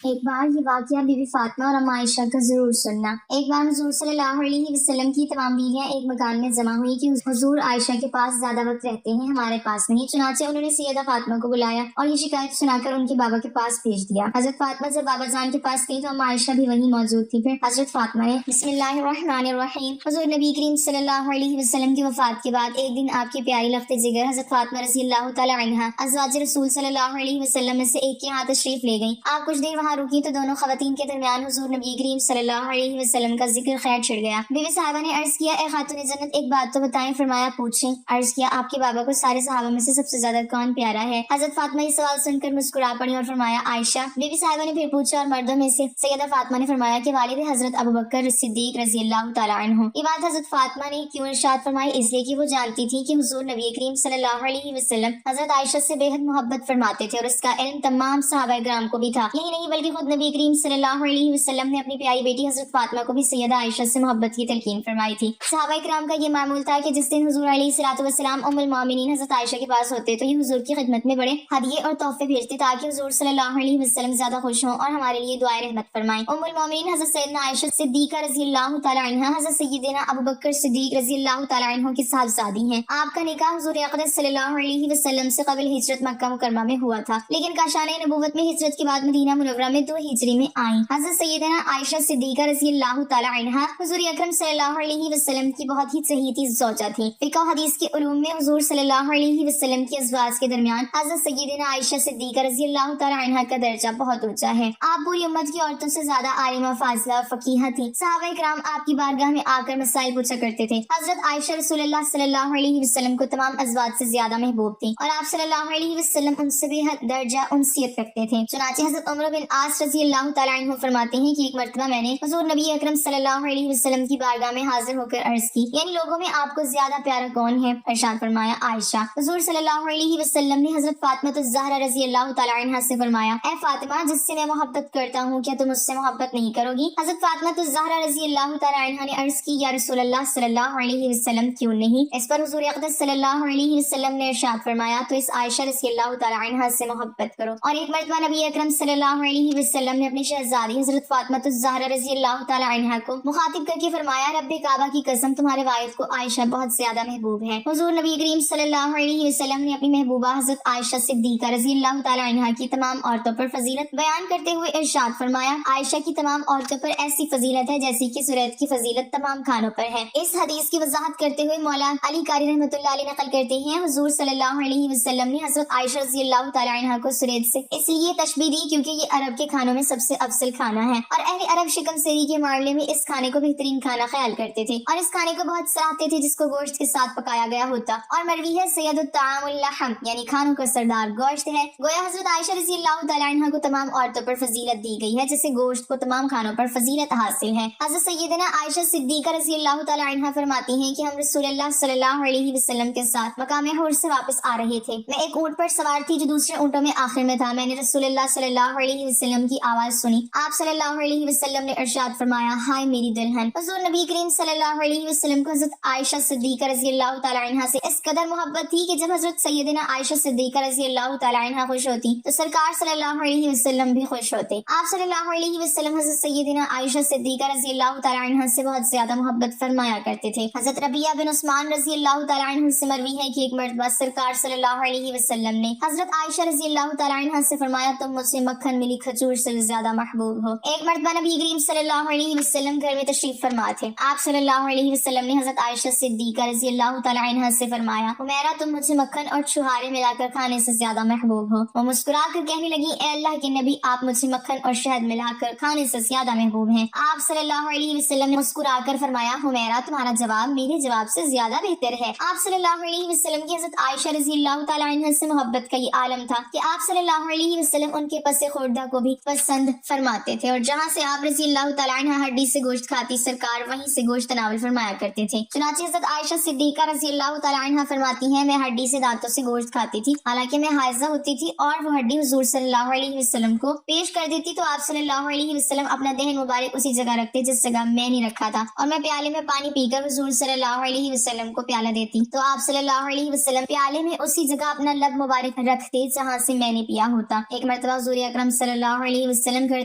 ایک بار یہ واقعہ بی بی فاطمہ اور اما عائشہ کا ضرور سننا۔ ایک بار حضور صلی اللہ علیہ وسلم کی تمام بیویاں ایک مکان میں جمع ہوئی کہ حضور عائشہ کے پاس زیادہ وقت رہتے ہیں، ہمارے پاس نہیں۔ چنانچہ انہوں نے سیدہ فاطمہ کو بلایا اور یہ شکایت سنا کر ان کے بابا کے پاس بھیج دیا۔ حضرت فاطمہ جب بابا جان کے پاس گئی تو اما عائشہ بھی وہیں موجود تھی۔ پھر حضرت فاطمہ نے بسم اللہ الرحمن الرحیم حضور نبی کریم صلی اللہ علیہ وسلم کی وفات کے بعد ایک دن آپ کی پیاری لخت جگر حضرت فاطمہ رضی اللہ تعالی عنہا ازواج رسول صلی اللہ علیہ وسلم میں سے ایک کے ہاں تشریف لے گئیں۔ آپ کچھ دیر وہاں رکی تو دونوں خواتین کے درمیان حضور نبی کریم صلی اللہ علیہ وسلم کا ذکر خیر چھڑ گیا۔ بی بی صاحبہ نے عرض کیا، اے خاتون جنت، ایک بات تو بتائیں۔ فرمایا، پوچھیں۔ عرض کیا، آپ کے بابا کو سارے صحابہ میں سے سب سے زیادہ کون پیارا ہے؟ حضرت فاطمہ یہ سوال سن کر مسکرا پڑی اور فرمایا، عائشہ۔ بی بی صاحبہ نے پھر پوچھا، اور مردوں میں سے؟ سیدہ فاطمہ نے فرمایا کہ والد حضرت ابوبکر صدیق رضی اللہ تعالیٰ عنہ۔ یہ بات حضرت فاطمہ نے کیوں ارشاد فرمائی؟ اس لیے کہ وہ جانتی تھی کہ حضور نبی کریم صلی اللہ علیہ وسلم حضرت عائشہ سے بے حد محبت فرماتے تھے، اور اس کا علم تمام صحابہ کرام کو بھی تھا۔ یہی نہیں بلکہ خود نبی کریم صلی اللہ علیہ وسلم نے اپنی پیاری بیٹی حضرت فاطمہ کو بھی سیدہ عائشہ سے محبت کی تلقین فرمائی تھی۔ صحابہ کرام کا یہ معمول تھا کہ جس دن حضور علیہ الصلوۃ والسلام ام المومنین حضرت عائشہ کے پاس ہوتے تو یہ حضور کی خدمت میں بڑے ہدیے اور تحفے بھیجتے تاکہ حضور صلی اللہ علیہ وسلم زیادہ خوش ہوں اور ہمارے لیے دعائے رحمت فرمائیں۔ ام المومنین حضرت سیدنا عائشہ صدیقہ رضی اللہ تعالی عنہا حضرت سیدنا ابوبکر صدیق رضی اللہ تعالی عنہ کی صاحبزادی ہیں۔ آپ کا نکاح حضور اقدس صلی اللہ علیہ وسلم سے قبل ہجرت مکہ مکرمہ میں ہوا تھا، لیکن کاشانِ نبوت میں ہجرت کے بعد مدینہ منورہ میں 2 ہجری میں آئیں۔ حضرت سیدنا عائشہ صدیقہ رضی اللہ تعالی عنہا حضور اکرم صلی اللہ علیہ وسلم کی بہت ہی چہیتی زوجہ تھی۔ فقہ و حدیث کے علوم میں حضور صلی اللہ علیہ وسلم کی ازواج کے درمیان حضرت سیدنا عائشہ صدیقہ رضی اللہ تعالی عنہا کا درجہ بہت اونچا ہے۔ آپ پوری امت کی عورتوں سے زیادہ عالمہ، فاضلہ اور فقیہہ تھیں۔ صحابہ کرام آپ کی بارگاہ میں آ کر مسائل پوچھا کرتے تھے۔ حضرت عائشہ رسول اللہ صلی اللہ علیہ وسلم کو تمام ازواج سے زیادہ محبوب تھیں، اور آپ صلی اللہ علیہ وسلم ان سے بے حد درجہ انسیت رکھتے تھے۔ چنانچہ حضرت عمر بن عاص رضی اللہ تعالی عنہ فرماتے ہیں کہ ایک مرتبہ میں نے حضور نبی اکرم صلی اللہ علیہ وسلم کی بارگاہ میں حاضر ہو کر عرض کی، یعنی لوگوں میں آپ کو زیادہ پیارا کون ہے؟ ارشاد فرمایا، عائشہ۔ حضور صلی اللہ علیہ وسلم نے حضرت فاطمہ الزہرا رضی اللہ تعالی عنہا سے فرمایا، اے فاطمہ، جس سے میں محبت کرتا ہوں کیا تم اس سے محبت نہیں کرو گی؟ حضرت فاطمہ الزہرا رضی اللہ تعالی عنہا نے عرض کی، یا رسول اللہ صلی اللہ علیہ وسلم، کیوں نہیں؟ اس پر حضور اقدس صلی اللہ علیہ وسلم نے ارشاد فرمایا، تو اس عائشہ رضی اللہ تعالی عنہا سے محبت کرو۔ اور ایک مرتبہ نبی اکرم صلی اللہ علیہ وسلم نے اپنی شہزادی حضرت فاطمہ الزہرا رضی اللہ تعالی عنہا کو مخاطب کر کے فرمایا، رب کعبہ کی قسم، تمہارے والد کو عائشہ بہت زیادہ محبوب ہے۔ حضور نبی کریم صلی اللہ علیہ وسلم نے اپنی محبوبہ حضرت عائشہ صدیقہ رضی اللہ تعالی عنہا کی تمام عورتوں پر فضیلت بیان کرتے ہوئے ارشاد فرمایا، عائشہ کی تمام عورتوں پر ایسی فضیلت ہے جیسی کہ سریت کی فضیلت تمام کھانوں پر ہے۔ اس حدیث کی وضاحت کرتے ہوئے مولا علی قاری رحمۃ اللہ علیہ نقل کرتے ہیں، حضور صلی اللہ علیہ وسلم نے حضرت عائشہ رضی اللہ تعالی عنہا کو سریت سے اس لیے تشبیہ دی کیونکہ یہ عرب کے کھانوں میں سب سے افضل کھانا ہے، اور اہل عرب شکم سیری کے معاملے میں اس کھانے کو بہترین کھانا خیال کرتے تھے، اور اس کھانے کو بہت سراہتے تھے جس کو گوشت کے ساتھ پکایا گیا ہوتا۔ اور مروی ہے، سید الطعام اللحم، یعنی کھانوں کا سردار گوشت ہے۔ گویا حضرت عائشہ رضی اللہ تعالی عنہا کو تمام عورتوں پر فضیلت دی گئی ہے جیسے گوشت کو تمام کھانوں پر فضیلت حاصل ہے۔ حضرت سیدنا عائشہ صدیقہ رضی اللہ تعالی عنہا فرماتی ہیں کہ ہم رسول اللہ صلی اللہ علیہ وسلم کے ساتھ مقام حر سے واپس آ رہے تھے۔ میں ایک اونٹ پر سوار تھی جو دوسرے اونٹوں میں آخر میں تھا۔ میں نے رسول اللہ صلی اللہ علیہ وسلم کی آواز سنی۔ آپ صلی اللہ علیہ وسلم نے ارشاد فرمایا، ہائے میری دلہن۔ حضور نبی کریم صلی اللہ علیہ وسلم کو حضرت عائشہ صدیقہ رضی اللہ تعالی عنہا سے اس قدر محبت تھی کہ جب حضرت سیدنا عائشہ صدیقہ رضی اللہ تعالی عنہا خوش ہوتی تو سرکار صلی اللہ علیہ وسلم بھی خوش ہوتے۔ آپ صلی اللہ علیہ وسلم حضرت سیدنا عائشہ صدیقہ رضی اللہ تعالی عنہا سے بہت زیادہ محبت فرمایا کرتے تھے۔ حضرت ربیعہ بن عثمان رضی اللہ تعالی عنہ سے مروی ہے کہ ایک مرتبہ سرکار صلی اللہ علیہ وسلم نے حضرت عائشہ رضی اللہ تعالی عنہا سے فرمایا، تم مجھ سے مکھن ملی کھجور سے زیادہ محبوب ہو۔ ایک مرتبہ نبی کریم صلی اللہ علیہ وسلم گھر میں تشریف فرما تھے۔ آپ صلی اللہ علیہ وسلم نے حضرت عائشہ صدیقہ رضی اللہ تعالی عنہا سے فرمایا، حمیرہ، تم مجھ سے مکھن اور چھہارے ملا کر کھانے سے زیادہ محبوب ہو۔ وہ مسکرا کر کہنے لگی، اے اللہ کے نبی، آپ مجھ سے مکھن اور شہد ملا کر کھانے سے زیادہ محبوب ہیں۔ آپ صلی اللہ علیہ وسلم نے مسکرا کر فرمایا، حمیرہ، تمہارا جواب میرے جواب سے زیادہ بہتر ہے۔ آپ صلی اللہ علیہ وسلم کی حضرت عائشہ رضی اللہ تعالی عنہا سے محبت کا یہ عالم تھا کہ آپ صلی اللہ علیہ وسلم ان کے پس خوردہ کو بھی پسند فرماتے تھے، اور جہاں سے آپ رضی اللہ تعالی عنہا ہڈی سے گوشت کھاتی، سرکار وہیں سے گوشت تناول فرمایا کرتے تھے۔ چنانچہ حضرت عائشہ صدیقہ رضی اللہ تعالی عنہا فرماتی ہیں، میں ہڈی سے دانتوں سے گوشت کھاتی تھی، حالانکہ میں حائضہ ہوتی تھی، اور وہ ہڈی حضور صلی اللہ علیہ وسلم کو پیش کر دیتی تو آپ صلی اللہ علیہ وسلم اپنا دہن مبارک اسی جگہ رکھتے جس جگہ میں نے رکھا تھا، اور میں پیالے میں پانی پی کر حضور صلی اللہ علیہ وسلم کو پیالہ دیتی تو آپ صلی اللہ علیہ وسلم پیالے میں اسی جگہ اپنا لب مبارک رکھتے جہاں سے میں نے پیا ہوتا۔ ایک مرتبہ حضور اکرم صلی اللہ सल्लल्लाहु अलैहि वसल्लम घर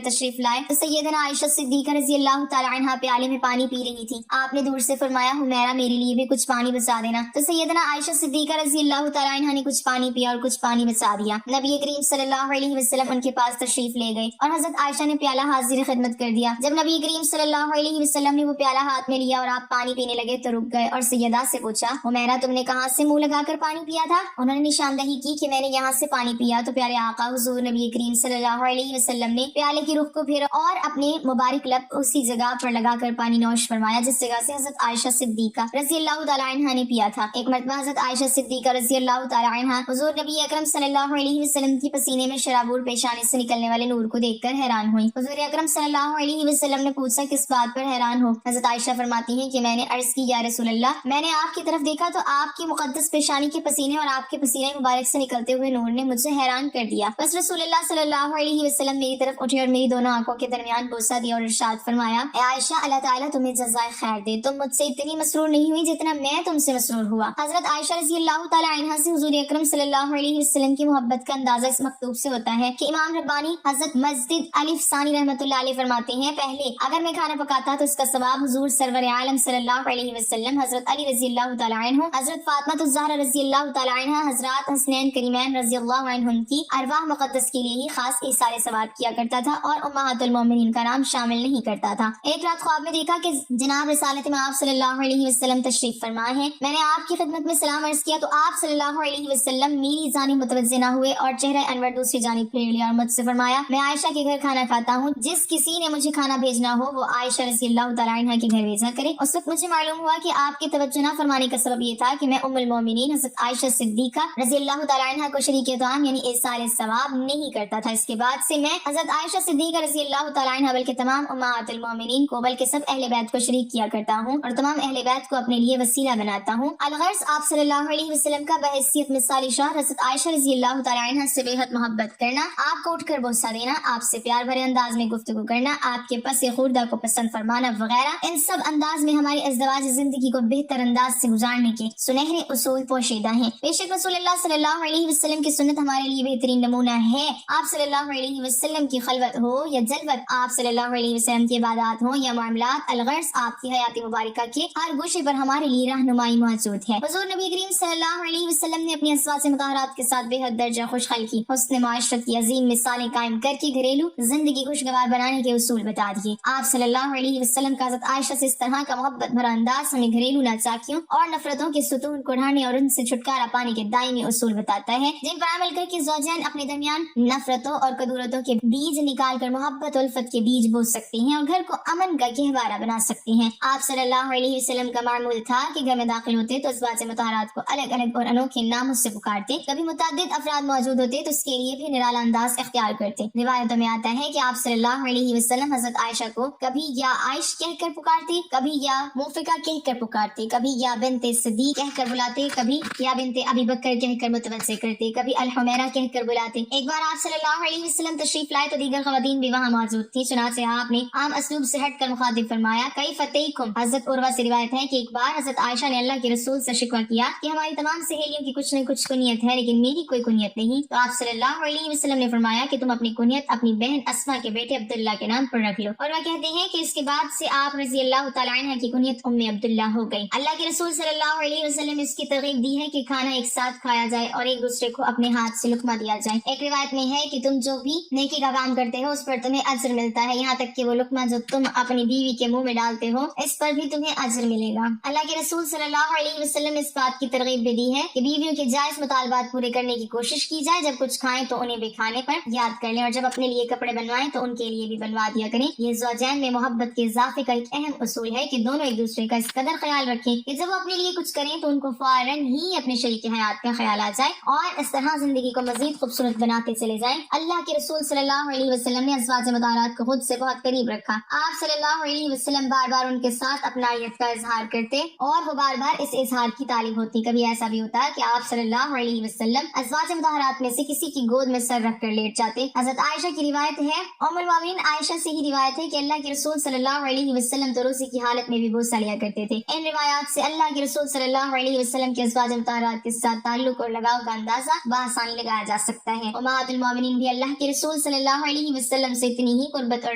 तशरीफ लाए तो सैयदना आयशा सिद्दीका रजी अल्लाह तआला अन्हा प्याले में पानी पी रही थी। आपने दूर से फरमाया, हुमैरा मेरे लिए भी कुछ पानी बचा देना। तो सैयदना आयशा सिद्दीका रजी अल्लाह तआला अन्हा ने कुछ पानी पिया और कुछ पानी बचा दिया। नबी करीम सल्लल्लाहु अलैहि वसल्लम उनके पास तशरीफ ले गए और हजरत आयशा ने प्याला हाजिर खिदमत कर दिया। जब नबी करीम सल्लल्लाहु अलैहि वसल्लम ने वो प्याला हाथ में लिया और आप पानी पीने लगे तो रुक गए और सैयदा से पूछा, हुमैरा तुमने कहाँ से मुंह लगाकर पानी पिया था? उन्होंने निशानदही की कि मैंने यहाँ से पानी पिया। तो प्यारे आका हुजूर नबी करीम सल्लल्लाहु अलैहि वसल्लम ने प्याले की रुख को फेरा और अपने मुबारक लब उसी जगह पर लगाकर पानी नोश फरमाया जिस जगह से हजरत आयशा सिद्दीका रजी अल्लाह तआला अन्हा ने पिया था। एक मरतबा हजरत आयशा सिद्दीका रजी अल्लाह तआला अन्हा हुजूर नबी अकरम सल्लल्लाहु अलैहि वसल्लम की पसीने में शराबूर पेशानी से निकलने वाले नूर को देखकर हैरान हुई। हुजूर अकरम सल्लल्लाहु अलैहि वसल्लम ने पूछा, किस बात पर हैरान हो? हजरत आयशा फरमाती हैं कि मैंने अर्ज की, या रसूल अल्लाह, मैंने आपकी तरफ देखा तो आपकी मुकद्दस पेशानी के पसीने और आपके पसीने मुबारक से निकलते हुए नूर ने मुझे हैरान कर दिया। बस रसूलुल्लाह सल्लल्लाहु अलैहि वसल्लम मेरी तरफ उठे और मेरी दोनों आंखों के दरमियान बोसा दिया और इरशाद फरमाया, ए आयशा, अल्लाह ताला तुम्हें जज़ाए खैर दे, तुम मुझसे इतनी मसरूर नहीं हुई जितना मैं तुमसे मसरूर हुआ। हजरत आयशा रज़ी अल्लाह तआला अन्हा से हुजूर अकरम सल्लल्लाहु अलैहि वसल्लम की मोहब्बत का अंदाजा इस मकतूब से होता है कि इमाम रब्बानी हजरत मस्जिद अलिफ सानी रहमतुल्लाह अलैह फरमाते हैं, पहले अगर मैं खाना पकाता तो इसका सवाब हुजूर सरवर आलम सल्लल्लाहु अलैहि वसल्लम, हजरत अली रज़ी अल्लाह तआला अन्हु, हजरत फातिमा ज़हरा रज़ी अल्लाह तआला अन्हा, हजरत हसनैन करीमैन रज़ी अल्लाह अन्हुम की अरवाह मुक़द्दस के लिए ही खास इसारे सवाब किया करता था और उम्महातुल मोमिनीन का नाम शामिल नहीं करता था। एक रात ख्वाब में देखा कि जनाब रिसालत में आप सल्लल्लाहु अलैहि वसल्लम तशरीफ फरमाए हैं। मैंने आपकी खिदमत में सलाम अर्ज किया तो आप सल्लल्लाहु अलैहि वसल्लम मेरी जानिब मुतवज्जे न हुए और चेहरा अनवर दूसरी जानिब फेर लिया और मुझसे फरमाया, मैं आयशा के घर खाना खाता हूँ, जिस किसी ने मुझे खाना भेजना हो वो आयशा रज़ी अल्लाह तआला अन्हा के घर भेजा करे। उस वक्त मुझे मालूम हुआ कि आपके तवज्जो न फरमाने का सबब ये था कि मैं उम्मुल मोमिनीन हज़रत आयशा सिद्दीका रज़ी अल्लाह तआला अन्हा को शरीके तआम यानी इसारे सवाब नहीं करता था। इसके बाद से मैं हज़रत आयशा सिद्दीका रज़ी अल्लाह तआला अन्हा बल्कि तमाम उम्महातुल मोमिनीन को बल्कि सब अहले बैत को शरीक किया करता हूँ और तमाम अहले बैत को अपने लिए वसीला बनाता हूँ। अलगर्ज आप सल्लल्लाहु अलैहि वसल्लम का बहैसियत मिसाली शाह हज़रत आयशा रज़ी अल्लाह तआला अन्हा से बेहद मोहब्बत करना, आपको उठकर बोसा देना, आपसे प्यार भरे अंदाज में गुफ्तगू करना, आपके पस खुर्दा को पसंद फरमाना वगैरह, इन सब अंदाज में हमारी अज़दवाज जिंदगी को बेहतर अंदाज से गुजारने के सुनहरे उसूल पोशीदा हैं। बेशक रसूलुल्लाह सल्लल्लाहु अलैहि वसल्लम की सुन्नत हमारे लिए बेहतरीन नमूना है। आप सल्लल्लाहु अलैहि वसल्लम की खलवत हो या जलवत, आप सल्लल्लाहु अलैहि वसल्लम की इबादत हो या मामलात, अलगर्ज आपकी हयाती मुबारका के हर गोशे पर हमारे लिए रहनुमाई मौजूद है। हुजूर नबी करीम सल्लल्लाहु अलैहि वसल्लम ने अपनी अज़वाज मुतहहरात के साथ बेहद दर्जा खुशखल्की, हुस्न माशरत की अजीम मिसालें कायम करके घरेलू जिंदगी खुशगवार बनाने के उसूल बता दिए। आप सल्लल्लाहु अलैहि वसल्लम का हज़रत आयशा से इस तरह का मोहब्बत भरा अंदाज हमें घरेलू नाचाकियों और नफरतों के सुतून को ढाने और उनसे छुटकारा पाने के दायमी उसूल बताता है, जिन पर अमल करके ज़ौजैन अपने दरमियान नफरतों और कदूरतों के बीज निकाल कर मोहब्बत उल्फत के बीज बो सकते हैं और घर को अमन का गहवारा बना सकते हैं। आप सल्लल्लाहु अलैहि वसल्लम का मामूल था कि घर में दाखिल होते तो अज़वाज मुतहहरात को अलग अलग और अनोखे नामों से पुकारते, कभी मुतअद्दिद अफराद मौजूद होते तो उसके लिए भी निराला अंदाज इख्तियार करते। रिवायतों में आता है कि आप सल्लल्लाहु अलैहि वसल्लम हज़रत आयशा को कभी या आयश कहकर पुकारते, कभी या मुफिका कहकर पुकारते, कभी या बिन्ते सिद्दीक कहकर बुलाते, कभी या बिन्ते अबी बकर कहकर मुतवज्जे करते, कभी अल हुमैरा कहकर बुलाते। एक बार आप सल्लल्लाहु अलैहि वसल्लम तशरीफ लाए तो दीगर ख़वातीन भी वहाँ मौजूद थी, चुनांचे आपने आम असलूब से हटकर मुखातिब फरमाया, कई फतेकुम। हज़रत उर्वा से रिवायत है कि एक बार हज़रत आयशा ने अल्लाह के रसूल से शिकवा किया कि हमारी तमाम सहेलियों की कुछ न कुछ कुनियत है लेकिन मेरी कोई कुनियत नहीं। तो आप सल्लल्लाहु अलैहि वसल्लम ने फरमाया कि तुम अपनी कुनियत अपनी बहन अस्मा के बेटे अब्दुल्ला के नाम पर रख लो। और वह कहते हैं कि इसके बाद से आप रज़ी अल्लाह तआला अन्हा की कुनियत उम्मे अब्दुल्ला हो गई। अल्लाह के रसूल सल्लल्लाहु अलैहि वसल्लम ने इसकी तरगीब दी है कि खाना एक साथ खाया जाए और एक दूसरे को अपने हाथ से लुकमा दिया जाए। एक रिवायत में है कि तुम जो भी नेकी का काम करते हो उस पर तुम्हें अजर मिलता है, यहाँ तक कि वो लुकमा जो तुम अपनी बीवी के मुंह में डालते हो इस पर भी तुम्हें अजर मिलेगा। अल्लाह के रसूल सल्लल्लाहु अलैहि वसल्लम ने इस बात की तरगीब भी दी है कि बीवियों के जायज मुतालबात पूरे करने की कोशिश की जाए, जब कुछ खाएं तो उन्हें भी खाने पर याद कर लें और जब अपने लिए कपड़े बनवाएं तो उनके लिए भी बनवा दिया करें। ये ज़ौजैन में मोहब्बत के इजाफे का एक अहम उसूल है कि दोनों एक दूसरे का इस कदर ख्याल रखें कि जब वो अपने लिए कुछ करें तो उनको फौरन ही अपने शरीक हयात का ख्याल आ जाए और इस तरह जिंदगी को मजीद खूबसूरत बनाते चले जाएं। अल्लाह के रसूल सल्लल्लाहु अलैहि वसल्लम ने अज़वाज मुतहहरात को खुद से बहुत करीब रखा। आप सल्लल्लाहु अलैहि वसल्लम बार बार उनके साथ अपनायत का इजहार करते और वो बार बार इस इजहार की तालीम होती। कभी ऐसा भी होता है कि आप सल्लल्लाहु अलैहि वसल्लम अज़वाज मुतहहरात में से किसी की गोद में सर रख कर लेट जाते। हज़रत आयशा की रिवायत है, उम्मुल मोमिनीन आयशा से ही रिवायत है कि अल्लाह के रसूल सल्लल्लाहु अलैहि वसल्लम तो रोज़े की हालत में भी बोसा लिया करते थे। इन रिवायात से अल्लाह के रसूल सल्लल्लाहु अलैहि वसल्लम के अज़वाज मुतहहरात के साथ ताल्लुक और लगाव का अंदाजा बआसानी लगाया जा सकता है। उम्महातुल मोमिनीन भी अल्लाह के रसूल रसूल सल्लल्लाहु अलैहि वसल्लम से इतनी ही कुर्बत और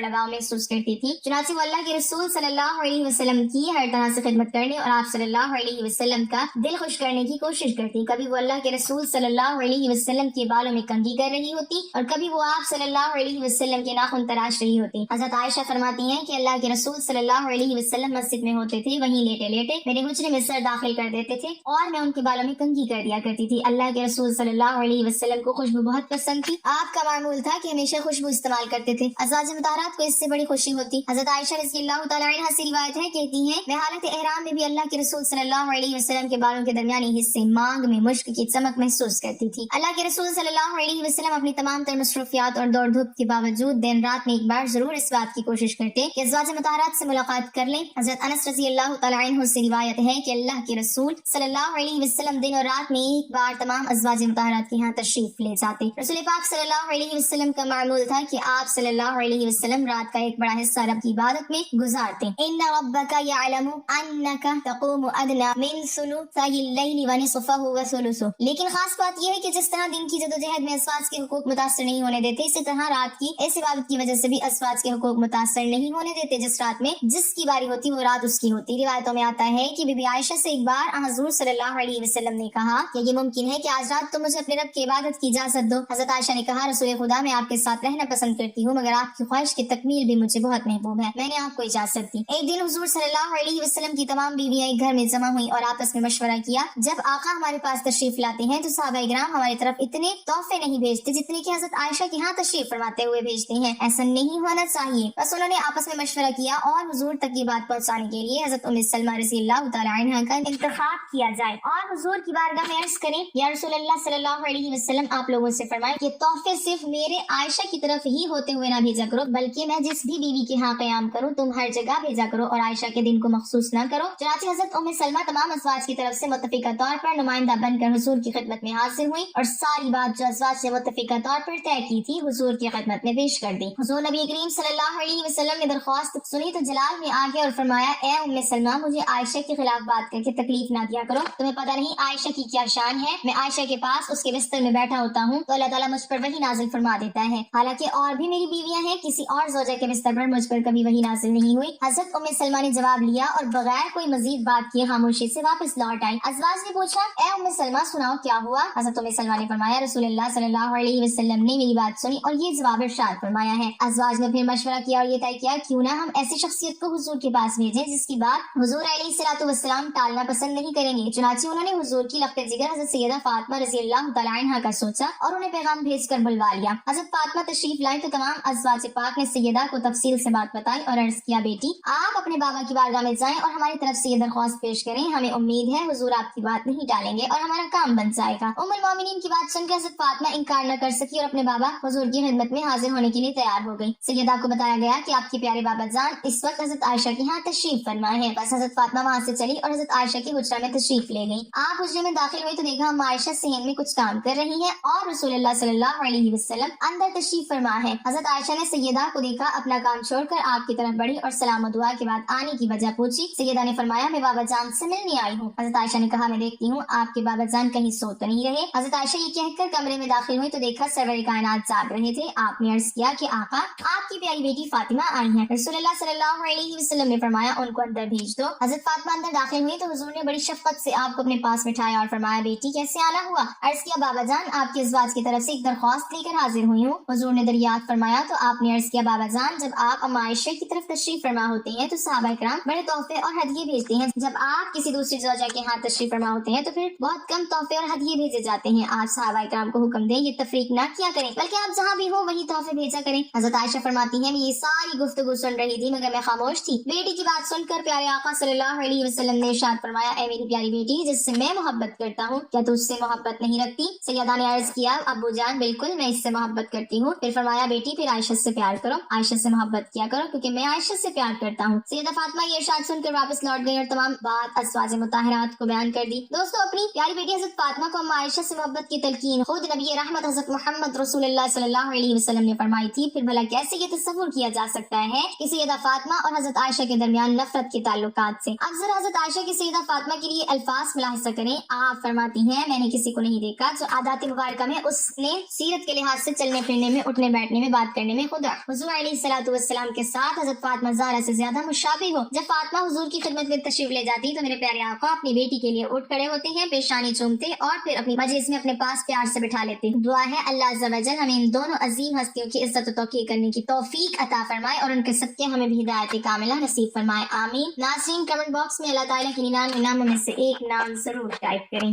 लगाव महसूस करती थी। चुनांचे वो अल्लाह के रसूल सल्लल्लाहु अलैहि वसल्लम की हर तरह से खिदमत करने और आप सल्लल्लाहु अलैहि वसल्लम का दिल खुश करने की कोशिश करती। कभी वो अल्लाह के रसूल सल्लल्लाहु अलैहि वसल्लम के बालों में कंघी कर रही होती और कभी वो आप सल्लल्लाहु अलैहि वसल्लम के नाखून तराश रही होती। हज़रत आयशा फरमाती हैं कि अल्लाह के रसूल सल्लल्लाहु अलैहि वसल्लम मस्जिद में होते थे, वहीं लेटे लेटे मेरे हुजरे में सर दाखिल कर देते थे और मैं उनके बालों में कंघी कर दिया करती थी। अल्लाह के रसूल सल्लल्लाहु अलैहि वसल्लम को खुशबू बहुत पसंद थी। आपका मामूल था कि हमेशा खुशबू इस्तेमाल करते थे। अज़वाज मुताहरात को इससे बड़ी खुशी होती। हज़रत आयशा रज़ियल्लाहु तआला अन्हा से रिवायत है, कहती हैं मैं हालत एहराम में भी अल्लाह के रसूल सल्लल्लाहु अलैहि वसल्लम के बालों के दरमियानी हिस्से मांग में मुश्क की चमक महसूस करती थी। अल्लाह के रसूल सल्लल्लाहु अलैहि वसल्लम अपनी तमाम तर मसरूफियात और दौड़ धूप के बावजूद दिन रात में एक बार जरूर इस बात की कोशिश करते कि अज़वाज मुताहरात से मुलाकात कर लें। हज़रत अनस रज़ियल्लाहु तआला अन्हु से रिवायत है कि अल्लाह के रसूल सल्लल्लाहु अलैहि वसल्लम दिन और रात में एक बार तमाम अज़वाज मुताहरात के यहाँ तशरीफ ले जाते। रसूल पाक सल्लल्लाहु अलैहि वसल्लम का मामूल था कि आप सल्लल्लाहु अलैहि वसल्लम रात का एक बड़ा हिस्सा रब की इबादत में गुजारते। इन्ना रब्बका यअलमु अन्नका तक़ूमु अदना मिन सुलुसैल लैली व निस्फ़हु व सुलुसहु। लेकिन खास बात यह है कि जिस तरह दिन की जदोजहद में अज़वाज के हुकूक मुतासर नहीं होने देते, इसी तरह रात की इस इबादत की वजह से भी अज़वाज के हुकूक मुतासर नहीं होने देते। जिस रात में जिसकी बारी होती वो रात उसकी होती। रिवायतों में आता है कि बीबी आयशा से एक बार हुज़ूर सल्लल्लाहु अलैहि वसल्लम ने कहा कि ये मुमकिन है कि आज रात तुम मुझे अपने रब की इबादत की इजाजत दो। हज़रत आयशा ने कहा, रसूल खुदा मैं आपके साथ रहना पसंद करती हूँ, मगर आपकी ख्वाहिश की तकमील भी मुझे बहुत महबूब है। मैंने आपको इजाजत दी। एक दिन हुज़ूर सल्लल्लाहु अलैहि वसल्लम की तमाम बीवियां एक घर में जमा हुई और आपस में मशवरा किया। जब आका हमारे पास तशरीफ लाते हैं तो सहाबाए किराम हमारी तरफ इतने तोहफे नहीं भेजते जितने कि हज़रत आयशा के यहाँ तशरीफ फरमाते हुए भेजते हैं। ऐसा नहीं होना चाहिए। बस उन्होंने आपस में मशवरा किया और हुजूर तक ये बात पहुँचाने के लिए हज़रत उम्मे सलमा रज़ियल्लाहु तआला अन्हा का इंतखाब किया जाए और हुजूर की बारगाह में अर्ज करें, या रसूलल्लाह सल्लल्लाहु अलैहि वसल्लम आप लोगों से फरमाएं कि तोहफे सिर्फ मेरे आयशा की तरफ ही होते हुए ना भेजा करो, बल्कि मैं जिस भी बीवी के यहाँ क़याम करूँ तुम हर जगह भेजा करो और आयशा के दिन को मखसूस ना करो। चुनांचे हज़रत उम्मे सलमा तमाम अज़वाज की तरफ से मुत्तफ़िका तौर पर नुमाइंदा बनकर हुजूर की खिदमत में हाजिर हुई और सारी बात जो अज़वाज से मुत्तफ़िका तौर पर तय की थी हुजूर की खिदमत में पेश कर दी। हुजूर नबी करीम सल्लल्लाहु अलैहि वसल्लम ने दरख्वास्त सुनी तो जलाल में आ गए और फरमाया, ए उम्मे सलमा मुझे आयशा के खिलाफ बात करके तकलीफ ना दिया करो। तुम्हें पता नहीं आयशा की क्या शान है। मैं आयशा के पास उसके बिस्तर में बैठा होता हूँ तो अल्लाह ताला मुझ पर वही नाजिल फरमा देता है। हालांकि और भी मेरी बीवियां हैं, किसी और ज़ौजा के बिस्तर पर मुझ पर कभी वही नाजिल नहीं हुई। हज़रत उम्मे सलमा ने जवाब लिया और बगैर कोई मजीद बात किए खामोशी से वापस लौट आई। अज़वाज ने पूछा, ए उम्मे सलमा सुनाओ क्या हुआ। हज़रत उम्मे सलमा ने फरमाया, रसूलुल्लाह सल्लल्लाहु अलैहि वसल्लम ने मेरी बात सुनी और ये जवाब इरशाद फरमाया है। अज़वाज ने फिर मशवरा किया और ये तय किया क्यों ना हम ऐसी शख्सियत को हुजूर के पास भेजें जिसकी बात हुजूर अलैहिस्सलातु वस्सलाम टालना पसंद नहीं करेंगे। चुनांचे उन्होंने हुजूर की लख्त जिगर हज़रत सैयदा फातिमा रज़ियल्लाहु तआला अन्हा का सोचा और उन्हें पैगाम भेजकर बुलवा लिया। हज़रत फातिमा तशरीफ लाई तो तमाम अज़वाज पाक ने सैयदा को तफसील से बात बताई और अर्ज किया, बेटी आप अपने बाबा की बारगाह में जाएं और हमारी तरफ से ये दरख्वास्त पेश करें। हमें उम्मीद है हुजूर आपकी बात नहीं टालेंगे और हमारा काम बन जाएगा। उम्मुल मोमिनीन की बात सुनकर हज़रत फातिमा इनकार न कर सकी और अपने बाबा हुजूर की खिदमत में हाजिर होने के लिए तैयार हो गई। सैयदा को बताया गया कि आपके प्यारे बाबा जान इस वक्त हज़रत आयशा के यहाँ तशरीफ फरमा है। बस हज़रत फातिमा वहाँ से चली और हज़रत आयशा के हुजरा में तशरीफ ले गई। आप हुजरे में दाखिल हुई तो देखा हम आयशा सहन में कुछ काम कर रही है और रसूलुल्लाह सल्लल्लाहु अलैहि वसल्लम अंदर तशरीफ फरमा है। हज़रत आयशा ने सैयदा को देखा, अपना काम छोड़कर आपकी तरफ बढ़ी और सलाम और दुआ के बाद आने की वजह पूछी। सैयदा ने फरमाया, मैं बाबा जान से मिलने आई हूँ। हज़रत आयशा ने कहा, मैं देखती हूँ आपके बाबा जान कहीं सो तो नहीं रहे। हज़रत आयशा ये कहकर कमरे में दाखिल हुई तो देखा सरवर कायनात जाग रहे थे। आपने अर्ज किया कि आका आपकी प्यारी बेटी फातिमा आई है। रसूलुल्लाह सल्लल्लाहु अलैहि वसल्लम ने फरमाया, उनको अंदर भेज दो। हज़रत फातिमा अंदर दाखिल हुई तो हुजूर ने बड़ी शफ़क़त से आपको अपने पास बिठाया और फरमाया, बेटी कैसे आना हुआ। अर्ज किया, बाबा जान आपके अज़वाज की तरफ से एक दरख्वास्त लेकर हाजिर हुई हूँ। हुजूर ने दरियाफ्त फरमाया तो आपने अर्ज किया, बाबा जान जब आप अम्मा आयशा की तरफ तशरीफ फरमा होते हैं तो सहाबा किराम बड़े तोहफे और हदिये भेजते हैं। जब आप किसी दूसरी ज़ौजा के यहाँ तशरीफ फरमा होते हैं तो फिर बहुत कम तोहफे और हदिये भेजे जाते हैं। आप सहाबा किराम को हुक्म दें ये तफरीक ना किया करें, बल्कि आप जहाँ भी हो वही तोहफे भेजा करें। हज़रत आयशा फरमाती हैं, मैं ये सारी गुफ्तगू सुन रही थी मगर मैं खामोश थी। बेटी की बात सुनकर प्यारे आका सल्लल्लाहु अलैहि वसल्लम ने इरशाद फरमाया, ऐ मेरी प्यारी बेटी जिससे मैं मोहब्बत करता हूँ क्या तू उससे मोहब्बत नहीं रखती। सैयदा ने अर्ज किया, अब्बू जान बिल्कुल मैं इससे मोहब्बत करती हूँ। फिर फरमाया, बेटी फिर आयशा से प्यार करो, आयशा से मोहब्बत किया करो क्योंकि मैं आयशा से प्यार करता हूँ। सैयदा फातिमा ये इरशाद सुनकर वापस लौट गई और तमाम बात अज़वाज मुताहरात को बयान कर दी। दोस्तों अपनी प्यारी बेटी हज़रत फातिमा को अम्मा आयशा से मोहब्बत की तलकीन खुद नबी रहमत हज़रत मोहम्मद रसूलुल्लाह सल्लल्लाहु अलैहि वसल्लम ने फरमाई थी। फिर भला कैसे ये तसव्वुर किया जा सकता है कि सैयदा फातिमा और हज़रत आयशा के दरमियान नफरत के ताल्लुकात से। अब जरा हज़रत आयशा की सैयदा फातिमा के लिए अल्फाज मुलाहिज़ा करें। आप फरमाती हैं, मैंने किसी को नहीं देखा जो आदात मुबारका में उसने सीरत के लिहाज से चलने پھرنے میں، اٹھنے بیٹھنے میں، بات کرنے میں خدا حضور علیہ الصلوۃ والسلام کے ساتھ حضرت فاطمہ زہرا سے زیادہ مشابہ ہو۔ جب فاطمہ حضور کی خدمت میں تشریف لے جاتی تو میرے پیارے آقا اپنی بیٹی کے لیے اٹھ کھڑے ہوتے ہیں، پیشانی چومتے اور پھر اپنی مجلس میں اپنے پاس پیار سے بٹھا لیتے ہیں۔ دعا ہے اللہ عز و جل ہمیں ان دونوں عظیم ہستیوں کی عزت و توقیر کرنے کی توفیق عطا فرمائے اور ان کے صدقے ہمیں بھی ہدایت کاملہ نصیب فرمائے، آمین۔ ناظرین، کمنٹ باکس میں اللہ تعالیٰ کے 99 ناموں میں سے ایک نام ضرور ٹائپ کریں۔